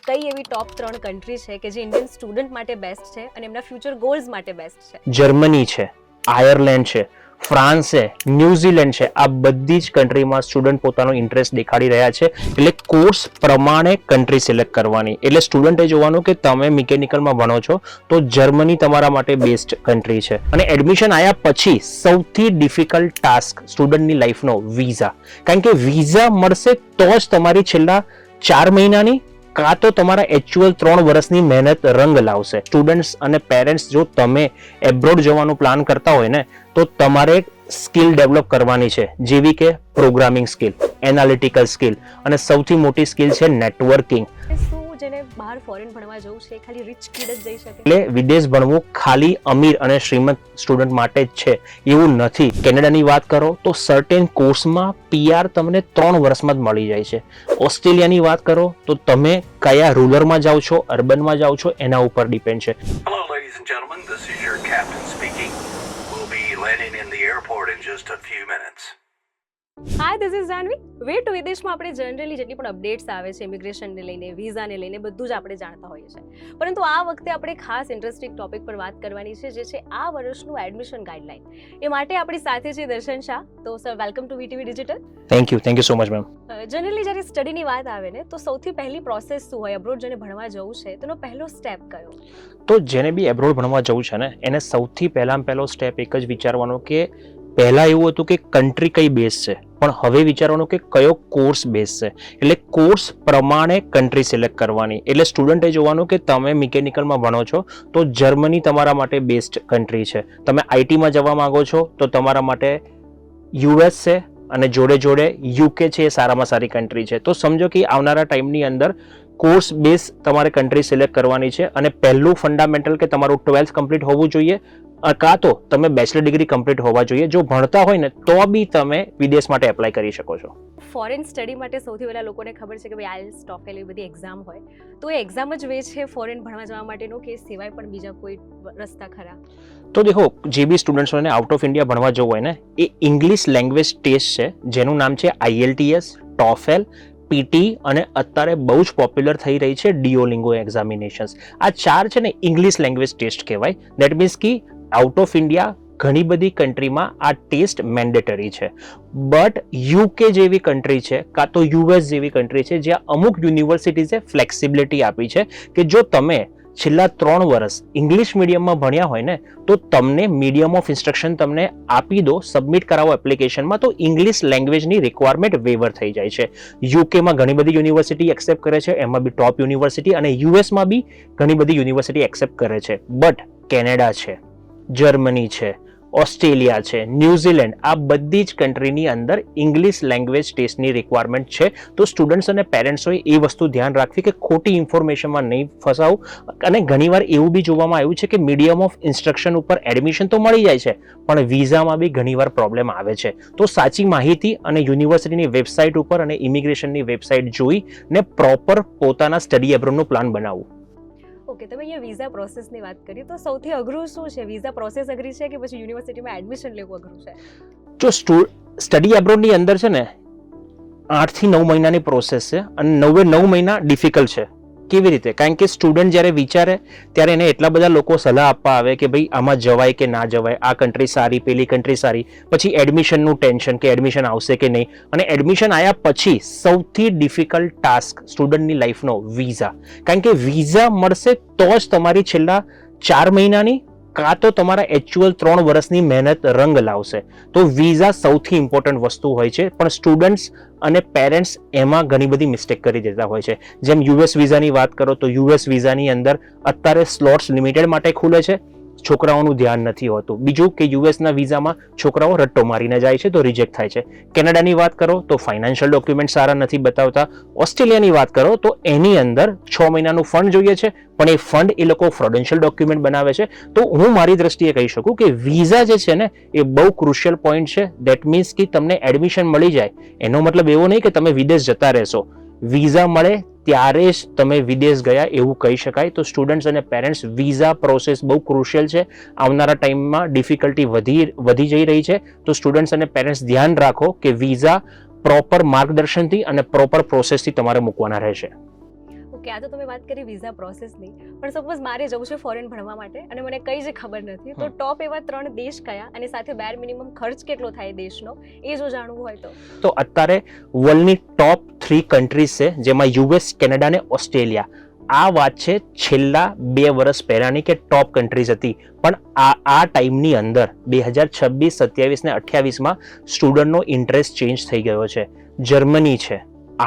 કઈ એવી ટોપ 3 કન્ટ્રી છે કે જે ઇન્ડિયન સ્ટુડન્ટ માટે બેસ્ટ છે અને એમના ફ્યુચર ગોલ્સ માટે બેસ્ટ છે? જર્મની છે, આયર્લેન્ડ છે, ફ્રાન્સ છે, ન્યુઝીલેન્ડ છે. આ બધી જ કન્ટ્રીમાં સ્ટુડન્ટ પોતાનો ઇન્ટરેસ્ટ દેખાડી રહ્યા છે. એટલે કોર્સ પ્રમાણે કન્ટ્રી સિલેક્ટ કરવાની. એટલે સ્ટુડન્ટે જોવાનું કે તમે મિકેનિકલમાં ભણો છો તો જર્મની તમારા માટે બેસ્ટ કન્ટ્રી છે. અને એડમિશન આવ્યા પછી સૌથી ડિફિકલ્ટ ટાસ્ક સ્ટુડન્ટની લાઈફનો વિઝા. કારણ કે વિઝા મળશે તો જ તમારી છેલ્લા 4 મહિનાની કાં તો તમારા એક્ચ્યુઅલ 3 વર્ષની મહેનત રંગ લાવશે. સ્ટુડન્ટ્સ અને પેરેન્ટ્સ જો તમે એબ્રોડ જવાનું પ્લાન કરતા હોય ને તો તમારે સ્કિલ ડેવલપ કરવાની છે, જેવી કે પ્રોગ્રામિંગ સ્કિલ, એનાલિટિકલ સ્કિલ અને સૌથી મોટી સ્કિલ છે નેટવર્કિંગ. શું જેને બહાર ફોરેન ભણવા જવું છે ખાલી રિચ કિડ જ જઈ શકે? એટલે વિદેશ ભણવું ખાલી અમીર અને શ્રીમંત સ્ટુડન્ટ માટે જ છે એવું નથી. કેનેડાની વાત કરો તો સર્ટેન કોર્સમાં PR તમને 3 વર્ષમાં જ મળી જાય છે. ઓસ્ટ્રેલિયાની વાત કરો તો તમે કયા રૂરલમાં જાઓ છો, અર્બનમાં જાઓ છો એના ઉપર ડિપેન્ડ છે. Hello, ladies and gentlemen. This is your captain speaking. We'll be landing in the airport in just a few minutes. Hi, this is Janvi. વે ટુ વિદેશમાં આપણે જનરલી જેટલી પણ અપડેટ્સ આવે છે ઇમિગ્રેશનને લઈને, વિઝાને લઈને બધું જ આપણે જાણતા હોઈએ છીએ. પરંતુ આ વખતે આપણે ખાસ ઇન્ટરેસ્ટિંગ ટોપિક પર વાત કરવાની છે, જે છે આ વર્ષનું એડમિશન ગાઈડલાઈન. એ માટે આપણી સાથે છે દર્શન શાહ. તો sir, welcome to VTV digital. Thank you so much ma'am. Generally જ્યારે સ્ટડીની વાત આવે ને તો સૌથી પહેલી પ્રોસેસ શું હોય? અબ્રોડ જેને ભણવા જવું છે તેનો પહેલો સ્ટેપ કયો? તો જેને બી એબ્રોડ ભણવા જવું છે ને એને સૌથી પહેલો સ્ટેપ એક જ વિચારવાનો કે પહેલા એવું હતું કે કન્ટ્રી કઈ બેઝ છે, પણ હવે વિચારવાનું કે કયો કોર્સ બેઝ છે. એટલે કોર્સ પ્રમાણે કન્ટ્રી સિલેક્ટ કરવાની. એટલે સ્ટુડન્ટે જોવાનું કે તમે મિકેનિકલમાં ભણો છો તો જર્મની તમારા માટે બેસ્ટ કન્ટ્રી છે. તમે આઈટીમાં જવા માંગો છો તો તમારા માટે US છે અને જોડે જોડે UK છે, એ સારામાં સારી કન્ટ્રી છે. તો સમજો કે આવનારા ટાઈમની અંદર કોર્સ બેઝ તમારે કન્ટ્રી સિલેક્ટ કરવાની છે. અને પહેલું ફંડામેન્ટલ કે તમારું 12th કમ્પ્લીટ હોવું જોઈએ, કાં તો તમે બેચલર ડિગ્રી કમ્પ્લીટ હોવા જોઈએ. જો ભણતા હોય ને તો બી તમે વિદેશ માટે એપ્લાય કરી શકો છો. ફોરેન સ્ટડી માટે સૌથી પહેલા લોકોને ખબર છે કે ભાઈ આઈએલટીએસ, ટોફેલ એવી બધી એક્ઝામ હોય, તો એ એક્ઝામ જ વે છે ફોરેન ભણવા જવા માટેનો કે સિવાય પણ બીજા કોઈ રસ્તા ખરા? તો દેખો, જે બી સ્ટુડન્ટ્સોને આઉટ ઓફ ઇન્ડિયા ભણવા જવું હોય ને એ ઇંગ્લિશ લેંગ્વેજ ટેસ્ટ છે જેનું નામ છે IELTS, ટોફેલ, PT અને અત્યારે બહુ જ પોપ્યુલર થઈ રહી છે ડિયોલિંગો એક્ઝામિનેશન્સ. આ 4 છે ને ઇંગ્લિશ લેંગ્વેજ ટેસ્ટ કહેવાય. દેટ મીન્સ કે આઉટ ઓફ ઇન્ડિયા ઘણી બધી કન્ટ્રીમાં આ ટેસ્ટ મેન્ડેટરી છે. બટ UK જેવી કન્ટ્રી છે કાં તો US જેવી કન્ટ્રી છે જ્યાં અમુક યુનિવર્સિટીઝે ફ્લેક્સિબિલિટી આપી છે કે જો તમે છેલ્લા 3 વર્ષ ઇંગ્લિશ મીડિયમમાં ભણ્યા હોય ને તો તમને મીડિયમ ઓફ ઇન્સ્ટ્રક્શન તમને આપી દો, સબમિટ કરાવો એપ્લિકેશનમાં, તો ઇંગ્લિશ લેંગ્વેજની રિક્વાયરમેન્ટ વેવર થઈ જાય છે. યુકેમાં ઘણી બધી યુનિવર્સિટી એક્સેપ્ટ કરે છે, એમાં બી ટોપ યુનિવર્સિટી, અને યુએસમાં બી ઘણી બધી યુનિવર્સિટી એક્સેપ્ટ કરે છે. બટ કેનેડા છે, જર્મની છે, ઓસ્ટ્રેલિયા છે, ન્યુઝીલેન્ડ, આ બધી જ કન્ટ્રીની અંદર ઇંગ્લિશ લેંગ્વેજ ટેસ્ટની રિક્વાયરમેન્ટ છે. તો સ્ટુડન્ટ્સ અને પેરેન્ટ્સોએ એ વસ્તુ ધ્યાન રાખવી કે ખોટી ઇન્ફોર્મેશનમાં નહીં ફસાવું. અને ઘણીવાર એવું બી જોવામાં આવ્યું છે કે મીડિયમ ઓફ ઇન્સ્ટ્રક્શન ઉપર એડમિશન તો મળી જાય છે પણ વિઝામાં બી ઘણીવાર પ્રોબ્લેમ આવે છે. તો સાચી માહિતી અને યુનિવર્સિટીની વેબસાઇટ ઉપર અને ઇમિગ્રેશનની વેબસાઇટ જોઈ ને પ્રોપર પોતાના સ્ટડી એબ્રોડનું પ્લાન બનાવવું. ઓકે, તમે અહીંયા વિઝા પ્રોસેસની વાત કરી, તો સૌથી અઘરું શું છે? વિઝા પ્રોસેસ અઘરી છે કે પછી યુનિવર્સિટીમાં એડમિશન લેવું અઘરું છે? જો સ્ટડી એબ્રોડની અંદર છે ને 8 થી 9 મહિનાની પ્રોસેસ છે અને 9 મહિના ડિફિકલ્ટ છે. કેવી રીતે? કારણ કે સ્ટુડન્ટ જ્યારે વિચારે ત્યારે એને એટલા બધા લોકો સલાહ આપવા આવે કે ભાઈ આમાં જવાય કે ના જવાય, આ કન્ટ્રી સારી, પેલી કન્ટ્રી સારી. પછી એડમિશનનું ટેન્શન કે એડમિશન આવશે કે નહીં. અને એડમિશન આવ્યા પછી સૌથી ડિફિકલ્ટ ટાસ્ક સ્ટુડન્ટની લાઈફનો વિઝા. કારણ કે વિઝા મળશે તો જ તમારી છેલ્લા 4 મહિનાની કાં તો તમારા એક્ચ્યુઅલ 3 વર્ષની મહેનત રંગ લાવશે. તો વિઝા સૌથી ઇમ્પોર્ટન્ટ વસ્તુ હોય છે, પણ સ્ટુડન્ટ્સ અને પેરેન્ટ્સ એમાં ઘણી બધી મિસ્ટેક કરી દેતા હોય છે. જેમ US વિઝાની વાત કરો તો US વિઝાની અંદર અત્યારે સ્લોટ્સ લિમિટેડ માટે ખુલે છે, છોકરાઓનું ધ્યાન નથી હોતું. બીજું કે યુએસના વિઝામાં છોકરાઓ રટ્ટો મારીને જાય છે તો રિજેક્ટ થાય છે. કેનેડાની વાત કરો તો ફાઇનાન્શિયલ ડોક્યુમેન્ટ સારા નથી બતાવતા. ઓસ્ટ્રેલિયાની વાત કરો તો એની અંદર 6 મહિનાનું ફંડ જોઈએ છે, પણ એ ફંડ એ લોકો ફ્રોડેન્શિયલ ડોક્યુમેન્ટ બનાવે છે. તો હું મારી દ્રષ્ટિએ કહી શકું કે વિઝા જે છે ને એ બહુ ક્રુશિયલ પોઈન્ટ છે. દેટ મીન્સ કે તમને એડમિશન મળી જાય એનો મતલબ એવો નહીં કે તમે વિદેશ જતા રહેશો. વિઝા મળે ત્યારે જ તમે વિદેશ ગયા એવું કહી શકાય. તો સ્ટુડન્ટ્સ અને પેરેન્ટ્સ, વિઝા પ્રોસેસ બહુ ક્રુશિયલ છે. આવનારા ટાઈમમાં ડિફિકલ્ટી વધી જઈ રહી છે. તો સ્ટુડન્ટ્સ અને પેરેન્ટ્સ ધ્યાન રાખો કે વિઝા પ્રોપર માર્ગદર્શનથી અને પ્રોપર પ્રોસેસથી તમારે મૂકવાના રહેશે. ઓકે, ઓકે, આ તો તમે વાત કરી વિઝા પ્રોસેસની, પણ સપોઝ મારે જવું છે ફોરેન ભણવા માટે અને મને કઈ જ ખબર નથી, તો ટોપ એવા 3 દેશ કયા અને સાથે બેર મિનિમમ ખર્ચ કેટલો થાય દેશનો, એ જો જાણવું હોય તો અત્યારે વર્લ્ડની ટોપ 3 કન્ટ્રીઝ છે, જેમાં યુએસ, કેનેડા અને ઓસ્ટ્રેલિયા. આ વાત છે છેલ્લા 2 વર્ષ પહેલાની કે ટોપ કન્ટ્રીઝ હતી, પણ આ ટાઈમની અંદર 2026, 27 ને 28માં સ્ટુડન્ટનો ઇન્ટરેસ્ટ ચેન્જ થઈ ગયો છે. જર્મની છે,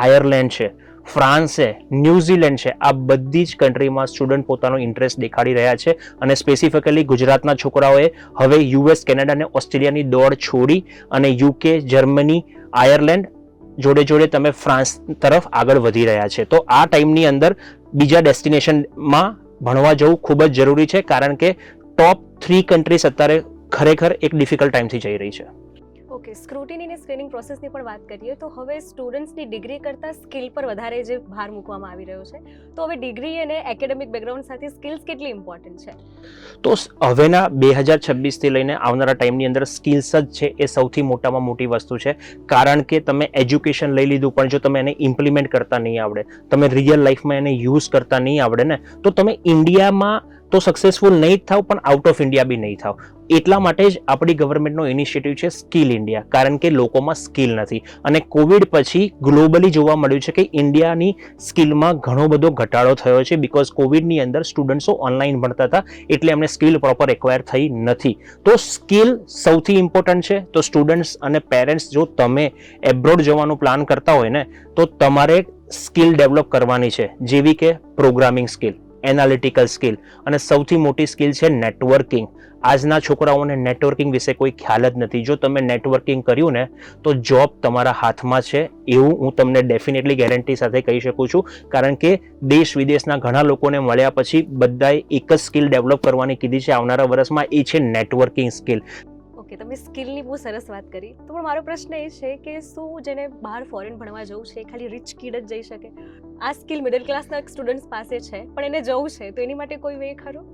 આયર્લેન્ડ છે, ફ્રાન્સ છે, ન્યુઝીલેન્ડ છે, આ બધી જ કન્ટ્રીમાં સ્ટુડન્ટ પોતાનો ઇન્ટરેસ્ટ દેખાડી રહ્યા છે. અને સ્પેસિફિકલી ગુજરાતના છોકરાઓએ હવે યુએસ, કેનેડા અને ઓસ્ટ્રેલિયાની દોડ છોડી અને યુકે, જર્મની, આયર્લેન્ડ જોડે જોડે તમે ફ્રાન્સ તરફ આગળ વધી રહ્યા છે. તો આ ટાઈમની અંદર બીજા ડેસ્ટિનેશનમાં ભણવા જવું ખૂબ જ જરૂરી છે, કારણ કે ટોપ 3 કન્ટ્રીઝ અત્યારે ખરેખર એક ડિફિકલ્ટ ટાઈમથી જઈ રહી છે. ઓકે, સ્ક્રુટિની અને સ્ક્રીનિંગ પ્રોસેસની પણ વાત કરીએ તો હવે સ્ટુડન્ટ્સની ડિગ્રી કરતાં સ્કિલ પર વધારે જે ભાર મૂકવામાં આવી રહ્યો છે, તો હવે ડિગ્રી અને એકેડેમિક બેકગ્રાઉન્ડ સાથે સ્કિલ્સ કેટલી ઇમ્પોર્ટન્ટ છે? તો હવેના 2026થી લઈને આવનારા ટાઈમની અંદર સ્કિલ્સ જ છે એ સૌથી મોટામાં મોટી વસ્તુ છે. કારણ કે તમે એજ્યુકેશન લઈ લીધું, પણ જો તમે એને ઇમ્પ્લિમેન્ટ કરતા નહીં આવડે, તમે રિયલ લાઈફમાં એને યુઝ કરતા નહીં આવડે ને, તો તમે ઇન્ડિયામાં તો સક્સેસફુલ નહીં જ થાવ, પણ આઉટ ઓફ ઇન્ડિયા બી નહીં થાવ. એટલા માટે જ આપણી ગવર્મેન્ટનો ઇનિશિયેટિવ છે સ્કિલ ઇન્ડિયા, કારણ કે લોકોમાં સ્કિલ નથી. અને કોવિડ પછી ગ્લોબલી જોવા મળ્યું છે કે ઇન્ડિયાની સ્કિલમાં ઘણો બધો ઘટાડો થયો છે, બિકોઝ કોવિડની અંદર સ્ટુડન્ટ્સો ઓનલાઈન ભણતા હતા, એટલે એમને સ્કિલ પ્રોપર એક્વાયર થઈ નથી. તો સ્કિલ સૌથી ઇમ્પોર્ટન્ટ છે. તો સ્ટુડન્ટ્સ અને પેરેન્ટ્સ, જો તમે એબ્રોડ જવાનું પ્લાન કરતા હોય ને, તો તમારે સ્કિલ ડેવલપ કરવાની છે, જેવી કે પ્રોગ્રામિંગ સ્કિલ, એનાલિટિકલ સ્કિલ, અને સૌથી મોટી સ્કિલ છે નેટવર્કિંગ. આજના છોકરાઓને નેટવર્કિંગ વિશે કોઈ ખ્યાલ જ નથી. જો તમે નેટવર્કિંગ કર્યું ને, તો જોબ તમારા હાથમાં છે, એવું હું તમને ડેફિનેટલી ગેરંટી સાથે કહી શકું છું. કારણ કે દેશ વિદેશના ઘણા લોકોને મળ્યા પછી બધાએ એક જ સ્કિલ ડેવલપ કરવાની કીધી છે આવનારા વર્ષમાં, એ છે નેટવર્કિંગ સ્કિલ. ઓકે, તમે સ્કિલની બહુ સરસ વાત કરી, તો પણ મારો પ્રશ્ન એ છે કે શું જેને બહાર ફોરેન ભણવા જવું છે ખાલી રિચ કિડ જ જઈ શકે? આ સ્કિલ મિડલ ક્લાસના સ્ટુડન્ટ્સ પાસે છે, પણ એને જવું છે, તો એની માટે કોઈ વે ખરો?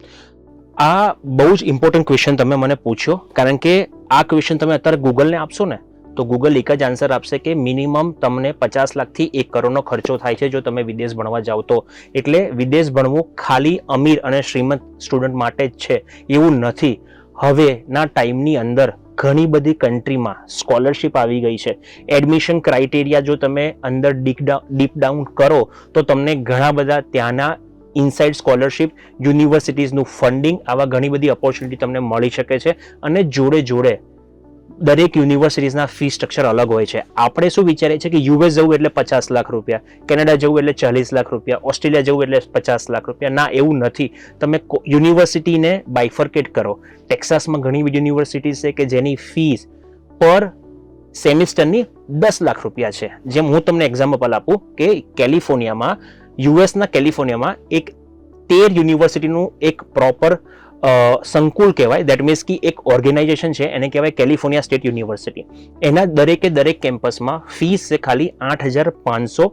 આ બહુ જ ઇમ્પોર્ટન્ટ ક્વેશ્ચન તમે મને પૂછ્યો, કારણ કે આ ક્વેશ્ચન તમે અત્યારે ગૂગલને આપશો ને, તો ગૂગલ એક જ આન્સર આપશે કે મિનિમમ તમને 50 લાખથી 1 કરોડનો ખર્ચો થાય છે જો તમે વિદેશ ભણવા જાઓ તો. એટલે વિદેશ ભણવું ખાલી અમીર અને શ્રીમંત સ્ટુડન્ટ માટે જ છે એવું નથી. હવેના ટાઈમની અંદર ઘણી બધી કન્ટ્રીમાં સ્કોલરશિપ આવી ગઈ છે. એડમિશન ક્રાઇટેરિયા જો તમે અંદર ડીપ ડાઉન કરો તો તમને ઘણા બધા ત્યાંના ઇનસાઇડ સ્કોલરશિપ, યુનિવર્સિટીઝનું ફંડિંગ, આવા ઘણી બધી ઓપોર્ચ્યુનિટી તમને મળી શકે છે. અને જોડે જોડે દરેક યુનિવર્સિટીઝના ફી સ્ટ્રક્ચર અલગ હોય છે. આપણે શું વિચારીએ છીએ કે યુએસ જવું એટલે 50 લાખ રૂપિયા, કેનેડા જવું એટલે 40 લાખ રૂપિયા, ઓસ્ટ્રેલિયા જવું એટલે 50 લાખ રૂપિયા. ના, એવું નથી. તમે યુનિવર્સિટીને બાયફર્કેટ કરો. ટેક્સાસમાં ઘણી બધી યુનિવર્સિટીઝ છે કે જેની ફીસ પર સેમિસ્ટરની 10 લાખ રૂપિયા છે. જેમ હું તમને એક્ઝામ્પલ આપું કે કેલિફોર્નિયામાં, યુએસના કેલિફોર્નિયામાં એક 13 યુનિવર્સિટીનું એક પ્રોપર સંકુલ કહેવાય, દેટ મીન્સ કે એક ઓર્ગેનાઇઝેશન છે, એને કહેવાય કેલિફોર્નિયા સ્ટેટ યુનિવર્સિટી. એના દરેક કેમ્પસમાં ફીસ છે ખાલી $8,500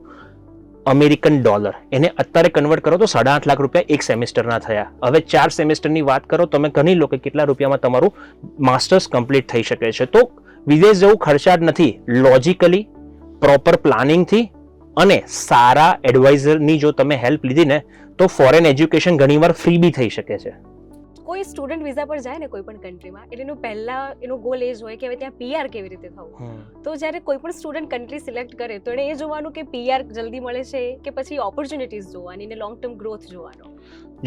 અમેરિકન ડોલર. એને અત્યારે કન્વર્ટ કરો તો 8.5 લાખ રૂપિયા એક સેમિસ્ટરના થયા. હવે 4 સેમિસ્ટરની વાત કરો, તમે ગણી લો કે કેટલા રૂપિયામાં તમારું માસ્ટર્સ કમ્પ્લીટ થઈ શકે છે. તો વિદેશ જવું ખર્ચાળ નથી. લોજિકલી, પ્રોપર પ્લાનિંગથી અને સારા એડવાઇઝરની જો તમે હેલ્પ લીધી ને, તો ફોરેન એજ્યુકેશન ઘણીવાર ફ્રી બી થઈ શકે છે. કોઈ સ્ટુડન્ટ વિઝા પર જાય ને કોઈ પણ કન્ટ્રીમાં, એટલે એનું પહેલા એનો ગોલ એ જ હોય કે હવે ત્યાં પીઆર કેવી રીતે થવું. તો જ્યારે કોઈ પણ સ્ટુડન્ટ કન્ટ્રી સિલેક્ટ કરે તો એને એ જોવાનું કે પીઆર જલ્દી મળે છે કે પછી ઓપોર્ચ્યુનિટીઝ જોવાની ને લોંગ ટર્મ ગ્રોથ જોવાનો.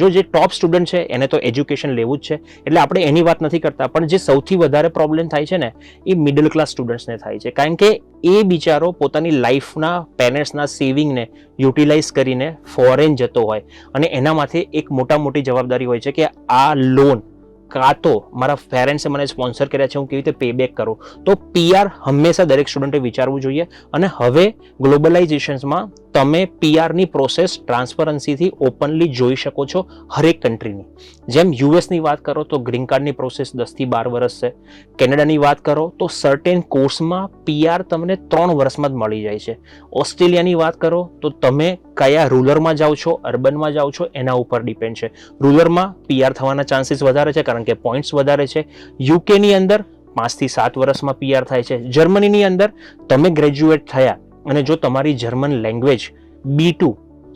જો જે ટોપ સ્ટુડન્ટ છે એને તો એજ્યુકેશન લેવું જ છે, એટલે આપણે એની વાત નથી કરતા. પણ જે સૌથી વધારે પ્રોબ્લેમ થાય છે ને, એ મિડલ ક્લાસ સ્ટુડન્ટ્સને થાય છે. કારણ કે એ બિચારો પોતાની લાઈફના પેરેન્ટ્સના સેવિંગને યુટિલાઇઝ કરીને ફોરેન જતો હોય, અને એના માથે એક મોટી જવાબદારી હોય છે કે આ લોન કાં તો મારા પેરેન્ટ્સે મને સ્પોન્સર કર્યા છે, હું કેવી રીતે પે બેક કરું. તો પીઆર હંમેશા દરેક સ્ટુડન્ટે વિચારવું જોઈએ. અને હવે ગ્લોબલાઇઝેશનમાં તમે પીઆરની પ્રોસેસ ટ્રાન્સપરન્સીથી ઓપનલી જોઈ શકો છો હરેક કન્ટ્રીની. જેમ યુએસની વાત કરો તો ગ્રીન કાર્ડની પ્રોસેસ 10 થી 12 વર્ષ છે. કેનેડાની વાત કરો તો સર્ટેન કોર્સમાં પીઆર તમને 3 વર્ષમાં જ મળી જાય છે. ઓસ્ટ્રેલિયાની વાત કરો તો તમે કયા રૂરલમાં જાઓ છો, અર્બનમાં જાઓ છો, એના ઉપર ડિપેન્ડ છે. રૂરલમાં પીઆર થવાના ચાન્સીસ વધારે છે કારણ કે પોઈન્ટ્સ વધારે છે. યુકેની અંદર 5 થી 7 વર્ષમાં પીઆર થાય છે. જર્મનીની અંદર તમે ગ્રેજ્યુએટ થયા અને જો તમારી જર્મન લેંગ્વેજ B2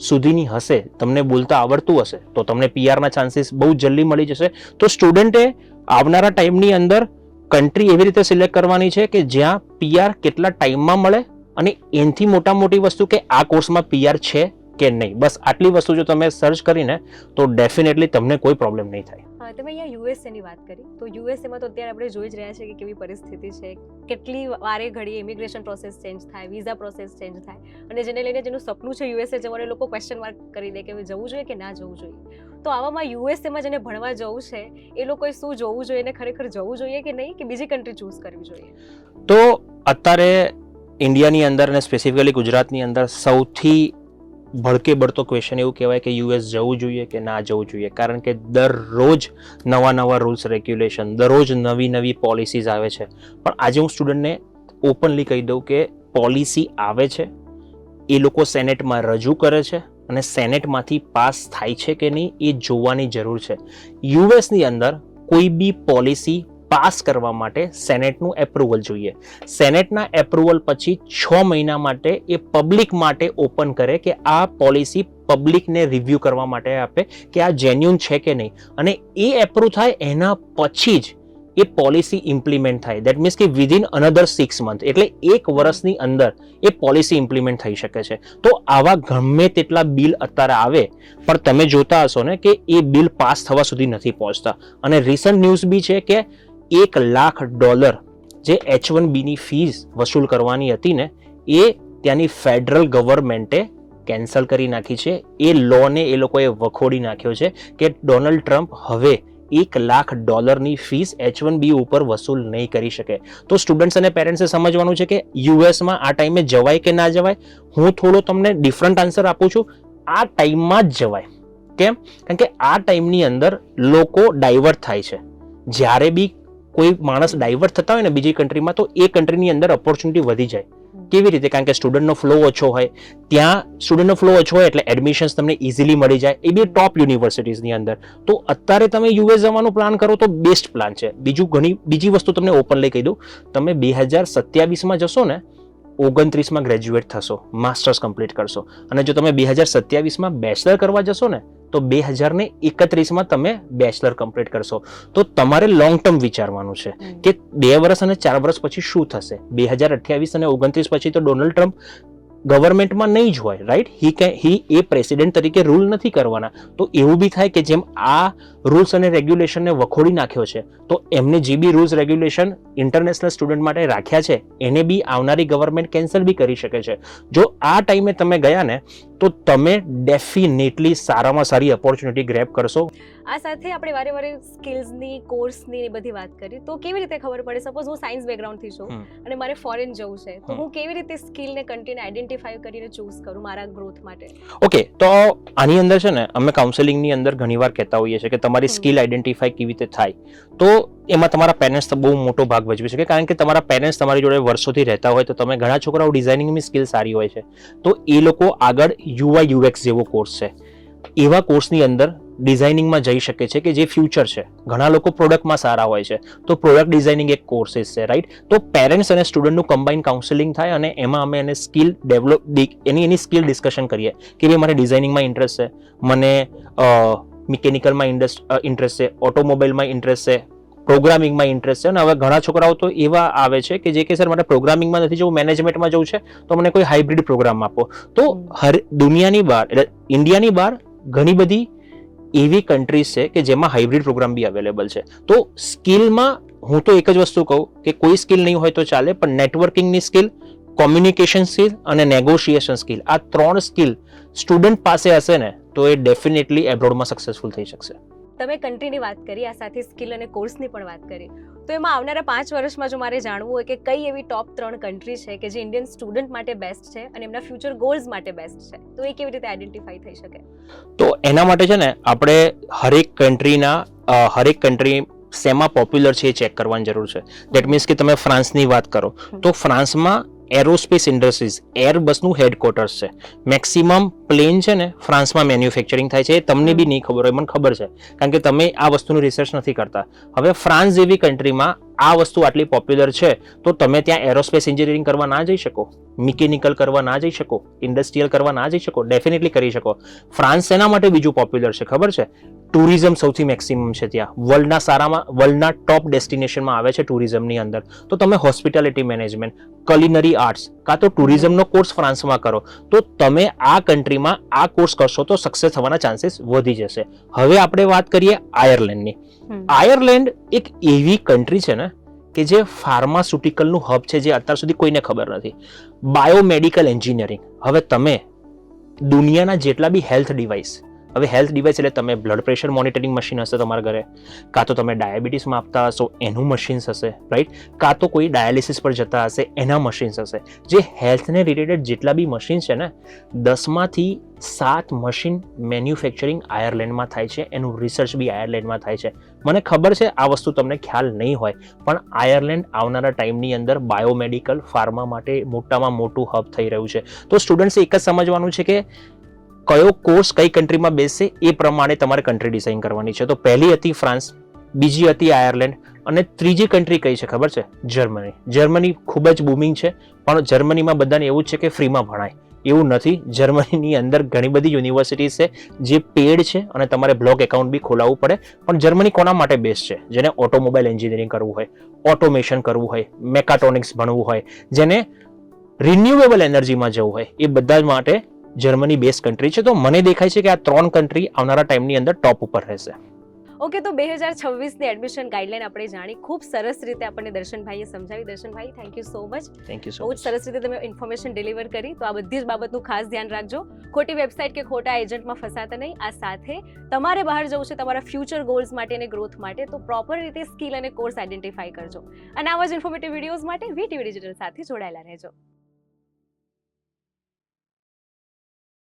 સુધીની હશે, તમને બોલતા આવડતું હશે, તો તમને પીઆરના ચાન્સીસ બહુ જલ્દી મળી જશે. તો સ્ટુડન્ટે આવનારા ટાઈમની અંદર કન્ટ્રી એવી રીતે સિલેક્ટ કરવાની છે કે જ્યાં પીઆર કેટલા ટાઈમમાં મળે, અને એનાથી મોટી વસ્તુ કે આ કોર્સમાં પીઆર છે કે નહીં. બસ આટલી વસ્તુ જો તમે સર્ચ કરીને તો ડેફિનેટલી તમને કોઈ પ્રોબ્લેમ નહીં થાય. તમે અહીંયા યુએસએની વાત કરી, તો યુએસએમાં તો અત્યારે આપણે જોઈ જ રહ્યા છીએ કે કેવી પરિસ્થિતિ છે, કેટલી વારે ઘડીએ ઇમિગ્રેશન પ્રોસેસ ચેન્જ થાય, વિઝા પ્રોસેસ ચેન્જ થાય, અને જેને લઈને જેનું સપનું છે યુએસએ જવાનું, લોકો ક્વેશ્ચન માર્ક કરી દે કે જવું જોઈએ કે ના જવું જોઈએ. તો આવામાં યુએસએમાં જેને ભણવા જવું છે એ લોકોએ શું જોવું જોઈએ, ને ખરેખર જવું જોઈએ કે નહીં, કે બીજી કન્ટ્રી ચૂઝ કરવી જોઈએ? તો અત્યારે ઇન્ડિયાની અંદર અને સ્પેસિફિકલી ગુજરાતની અંદર સૌથી ભડકે બળતો ક્વેશ્ચન એવું કહેવાય કે યુએસ જવું જોઈએ કે ના જવું જોઈએ, કારણ કે દરરોજ નવા રૂલ્સ રેગ્યુલેશન, દરરોજ નવી પોલિસીઝ આવે છે. પણ આજે હું સ્ટુડન્ટને ઓપનલી કહી દઉં કે પોલિસી આવે છે, એ લોકો સેનેટમાં રજૂ કરે છે, અને સેનેટમાંથી પાસ થાય છે કે નહીં એ જોવાની જરૂર છે. યુએસની અંદર કોઈ બી પોલિસી પાસ કરવા માટે સેનેટનું એપ્રુવલ જોઈએ. સેનેટના એપ્રુવલ પછી 6 મહિના માટે એ પબ્લિક માટે ઓપન કરે કે આ પોલિસી પબ્લિકને રિવ્યુ કરવા માટે આપે કે આ જેન્યુન છે કે નહીં, અને એ એપ્રુવ થાય એના પછી જ એ પોલિસી ઇમ્પ્લિમેન્ટ થાય. દેટ મીન્સ કે વિધિન અનધર 6 મંથ, એટલે 1 વર્ષની અંદર એ પોલિસી ઇમ્પ્લિમેન્ટ થઈ શકે છે. તો આવા ગમે તેટલા બિલ અત્યારે આવે, પણ તમે જોતા હશો ને કે એ બિલ પાસ થવા સુધી નથી પહોંચતા. અને રિસન્ટ ન્યૂઝ બી છે કે $1 લાખ જે H1B ની ફીસ વસૂલ કરવાની હતી ને, એ ત્યાંની ફેડરલ ગવર્મેન્ટે કેન્સલ કરી નાખી છે. એ લોને એ લોકોએ વખોડી નાખ્યો છે કે ડોનાલ્ડ ટ્રમ્પ હવે $1 લાખ ની ફીસ H1B ઉપર વસૂલ નહીં કરી શકે. તો સ્ટુડન્ટ્સ અને પેરેન્ટ્સે સમજવાનું છે કે યુએસમાં આ ટાઈમે જવાય કે ના જવાય. હું થોડો તમને ડિફરન્ટ આન્સર આપું છું. આ ટાઈમમાં જ જવાય. કેમ? કારણ કે આ ટાઈમની અંદર લોકો ડાયવર્ટ થાય છે. જ્યારે બી કોઈ માણસ ડાયવર્ટ થતા હોય ને બીજી કન્ટ્રીમાં, તો એ કન્ટ્રીની અંદર ઓપોર્ચ્યુનિટી વધી જાય. કેવી રીતે? કારણ કે સ્ટુડન્ટનો ફ્લો ઓછો હોય, ત્યાં સ્ટુડન્ટનો ફ્લો ઓછો હોય એટલે એડમિશન્સ તમને ઇઝીલી મળી જાય, એ બી ટોપ યુનિવર્સિટીઝની અંદર. તો અત્યારે તમે યુએસ જવાનું પ્લાન કરો તો બેસ્ટ પ્લાન છે. બીજી વસ્તુ તમને ઓપનલી કહી દઉં, તમે 2027માં જશો ને, 29માં ગ્રેજ્યુએટ થશો, માસ્ટર્સ કમ્પ્લીટ કરશો, અને જો તમે 2027માં બેચલર કરવા જશો ને, તો 2031માં તમે બેચલર કમ્પ્લીટ કરશો. તો તમારે લોંગ ટર્મ વિચારવાનું છે કે 2 વર્ષ અને 4 વર્ષ પછી શું થશે. 2028 અને 29 પછી તો ડોનાલ્ડ ટ્રમ્પ ગવર્મેન્ટમાં નહીં જ હોય, રાઈટ? એ પ્રેસિડેન્ટ તરીકે રૂલ નથી કરવાના. તો એવું બી થાય કે જેમ આ રૂલ્સ અને રેગ્યુલેશનને વખોડી નાખ્યો છે, તો એમને જે બી રૂલ્સ રેગ્યુલેશન ઇન્ટરનેશનલ સ્ટુડન્ટ માટે રાખ્યા છે એને બી આવનારી ગવર્મેન્ટ કેન્સલ બી કરી શકે છે. જો આ ટાઈમે તમે ગયા ને, તો તમે ડેફિનેટલી સારામાં સારી ઓપોર્ચ્યુનિટી ગ્રેબ કરશો. આ સાથે આપણે વારે સ્કિલ્સની, કોર્સની બધી વાત કરી, તો કેવી રીતે ખબર પડે? સપોઝ હું સાયન્સ બેકગ્રાઉન્ડથી છું અને મારે ફોરેન જવું છે, તો હું કેવી રીતે સ્કિલને કન્ટીને આઈડેન્ટિફાઈ કરીને ચૂઝ કરું મારા ગ્રોથ માટે? ઓકે, તો આની અંદર છે ને, અમે કાઉન્સેલિંગની અંદર ઘણીવાર કહેતા હોઈએ છીએ કે તમારી સ્કિલ આઈડેન્ટિફાઈ કેવી રીતે થાય. તો એમાં તમારા પેરેન્ટ્સ તો બહુ મોટો ભાગ ભજવી શકે, કારણ કે તમારા પેરેન્ટ્સ તમારી જોડે વર્ષોથી રહેતા હોય. તો તમે ઘણા છોકરાઓ ડિઝાઇનિંગની સ્કિલ સારી હોય છે, તો એ લોકો આગળ UI UX જેવો કોર્સ છે, એવા કોર્સની અંદર ડિઝાઇનિંગમાં જઈ શકે છે કે જે ફ્યુચર છે. ઘણા લોકો પ્રોડક્ટમાં સારા હોય છે, તો પ્રોડક્ટ ડિઝાઇનિંગ એક કોર્सेस છે, રાઈટ? તો પેરેન્ટ્સ અને સ્ટુડન્ટનું કમ્બાઇન કાઉન્સેલિંગ થાય, અને એમાં અમે એને સ્કિલ ડેવલપ, એની સ્કિલ ડિસ્કશન કરીએ કે ભાઈ મને ડિઝાઇનિંગમાં ઇન્ટરેસ્ટ છે, મને મિકેનિકલમાં ઇન્ટરેસ્ટ છે, ઓટોમોબાઈલમાં ઇન્ટરેસ્ટ છે, પ્રોગ્રામિંગમાં ઇન્ટરેસ્ટ છે. અને હવે ઘણા છોકરાઓ તો એવા આવે છે કે જે કે સર મને પ્રોગ્રામિંગમાં નથી જવું, મેનેજમેન્ટમાં જવું છે, તો મને કોઈ હાઇબ્રિડ પ્રોગ્રામ આપો. તો દુનિયાની બહાર, એટલે ઇન્ડિયાની બહાર ઘણી બધી એવી કન્ટ્રીઝ છે કે જેમાં હાઇબ્રિડ પ્રોગ્રામ બી અવેલેબલ છે. તો સ્કિલમાં હું તો એક જ વસ્તુ કહું કે કોઈ સ્કિલ નહીં હોય તો ચાલે, પણ નેટવર્કિંગની સ્કિલ, કોમ્યુનિકેશન સ્કિલ અને નેગોશિએશન સ્કિલ, આ 3 સ્કિલ સ્ટુડન્ટ પાસે હશે ને, તો એ ડેફિનેટલી એબ્રોડમાં સક્સેસફુલ થઈ શકશે. તમે કન્ટ્રીની વાત કરી, આ સાથે સ્કિલ અને કોર્સની પણ વાત કરી, તો એમાં આવનારા 5 વર્ષમાં જો મારે જાણવું હોય કે કઈ એવી ટોપ 3 કન્ટ્રી છે કે જે ઇન્ડિયન સ્ટુડન્ટ માટે બેસ્ટ છે અને એમના ફ્યુચર ગોલ્સ માટે બેસ્ટ છે, તો એ કેવી રીતે આઈડેન્ટિફાઈ થઈ શકે? તો એના માટે છે ને, આપણે હરેક કન્ટ્રી શેમાં પોપ્યુલર છે એ ચેક કરવાની જરૂર છે. દેટ મીન્સ કે તમે ફ્રાન્સની વાત કરો, તો ફ્રાન્સમાં એરોસ્પેસ ઇન્ડસ્ટ્રીઝ, એરબસનું હેડક્વાર્ટર્સ છે. મેક્સિમમ પ્લેન છે ને ફ્રાન્સમાં મેન્યુફેક્ચરિંગ થાય છે. એ તમને બી નહીં ખબર હોય, મને ખબર છે, કારણ કે તમે આ વસ્તુનું રિસર્ચ નથી કરતા. હવે ફ્રાન્સ જેવી કન્ટ્રીમાં આ વસ્તુ આટલી પોપ્યુલર છે તો તમે ત્યાં એરોસ્પેસ એન્જિનિયરિંગ કરવા ના જઈ શકો, મિકેનિકલ કરવા ના જઈ શકો, ઇન્ડસ્ટ્રીયલ કરવા ના જઈ શકો? ડેફિનેટલી કરી શકો. ફ્રાન્સ એના માટે બીજું પોપ્યુલર છે ખબર છે? ટુરિઝમ સૌથી મેક્સિમમ છે ત્યાં. વર્લ્ડના ટોપ ડેસ્ટિનેશનમાં આવે છે ટુરિઝમની અંદર. તો તમે હોસ્પિટાલિટી મેનેજમેન્ટ, કલિનરી આર્ટ્સ કાં તો ટુરિઝમનો કોર્સ ફ્રાન્સમાં કરો તો તમે આ કન્ટ્રીમાં આ કોર્સ કરશો તો સક્સેસ થવાના ચાન્સીસ વધી જશે. હવે આપણે વાત કરીએ આયર્લેન્ડની. આયર્લેન્ડ એક એવી કન્ટ્રી છે ને કે જે ફાર્માસ્યુટિકલનું હબ છે, જે અત્યાર સુધી કોઈને ખબર નથી. Biomedical engineering. હવે તમે દુનિયાના જેટલા બી હેલ્થ ડિવાઇસ, હવે હેલ્થ ડિવાઇસ એટલે તમે બ્લડ પ્રેશર મોનિટરિંગ મશીન હશે તમારા ઘરે, કાં તો તમે ડાયાબિટીસ માપતા હશો એનું મશીન્સ હશે, રાઈટ? કાં તો કોઈ ડાયાલિસિસ પર જતા હશે એના મશીન્સ હશે. જે હેલ્થને રિલેટેડ જેટલા બી મશીન છે ને, 10માંથી 7 મશીન મેન્યુફેક્ચરિંગ આયર્લેન્ડમાં થાય છે. એનું રિસર્ચ બી આયર્લેન્ડમાં થાય છે. મને ખબર છે આ વસ્તુ તમને ખ્યાલ નહીં હોય, પણ આયર્લેન્ડ આવનારા ટાઈમની અંદર બાયોમેડિકલ ફાર્મા માટે મોટામાં મોટું હબ થઈ રહ્યું છે. તો સ્ટુડન્ટ્સે એક જ સમજવાનું છે કે કયો કોર્સ કઈ કન્ટ્રીમાં બેસશે એ પ્રમાણે તમારે કન્ટ્રી ડિઝાઇન કરવાની છે. તો પહેલી હતી ફ્રાન્સ, બીજી હતી આયર્લેન્ડ અને ત્રીજી કન્ટ્રી કઈ છે ખબર છે? જર્મની. જર્મની ખૂબ જ બૂમિંગ છે, પણ જર્મનીમાં બધાને એવું જ છે કે ફ્રીમાં ભણાય. એવું નથી. જર્મનીની અંદર ઘણી બધી યુનિવર્સિટીઝ છે જે પેડ છે અને તમારે બ્લોક એકાઉન્ટ બી ખોલાવવું પડે. પણ જર્મની કોના માટે બેસ્ટ છે? જેને ઓટોમોબાઈલ એન્જિનિયરિંગ કરવું હોય, ઓટોમેશન કરવું હોય, મેકાટ્રોનિક્સ ભણવું હોય, જેને રિન્યુએબલ એનર્જીમાં જવું હોય, એ બધા માટે જર્મની બેસ્ટ કન્ટ્રી છે. તો મને દેખાય છે કે આ 3 કન્ટ્રી આવનારા ટાઈમની અંદર ટોપ ઉપર રહેશે. ઓકે, તો 2026ની એડમિશન ગાઈડલાઈન આપણે જાણી. ખૂબ સરસ રીતે આપણને દર્શનભાઈએ સમજાવી. Darshanbhai, thank you so much. Thank you so બહુ જ સરસ રીતે તમે ઇન્ફોર્મેશન ડિલિવર કરી. તો આ બધી જ બાબતનું ખાસ ધ્યાન રાખજો. ખોટી વેબસાઇટ કે ખોટા એજન્ટમાં ફસાતા નહીં. આ સાથે તમારે બહાર જવું છે તમારા ફ્યુચર ગોલ્સ માટે અને ગ્રોથ માટે, તો પ્રોપર રીતે સ્કિલ અને કોર્સ આઈડેન્ટિફાઈ કરજો. અને આવા જ ઇન્ફોર્મેટિવ વિડીયોઝ માટે વીટીવી ડિજિટલ સાથે જોડાયેલા રહેજો.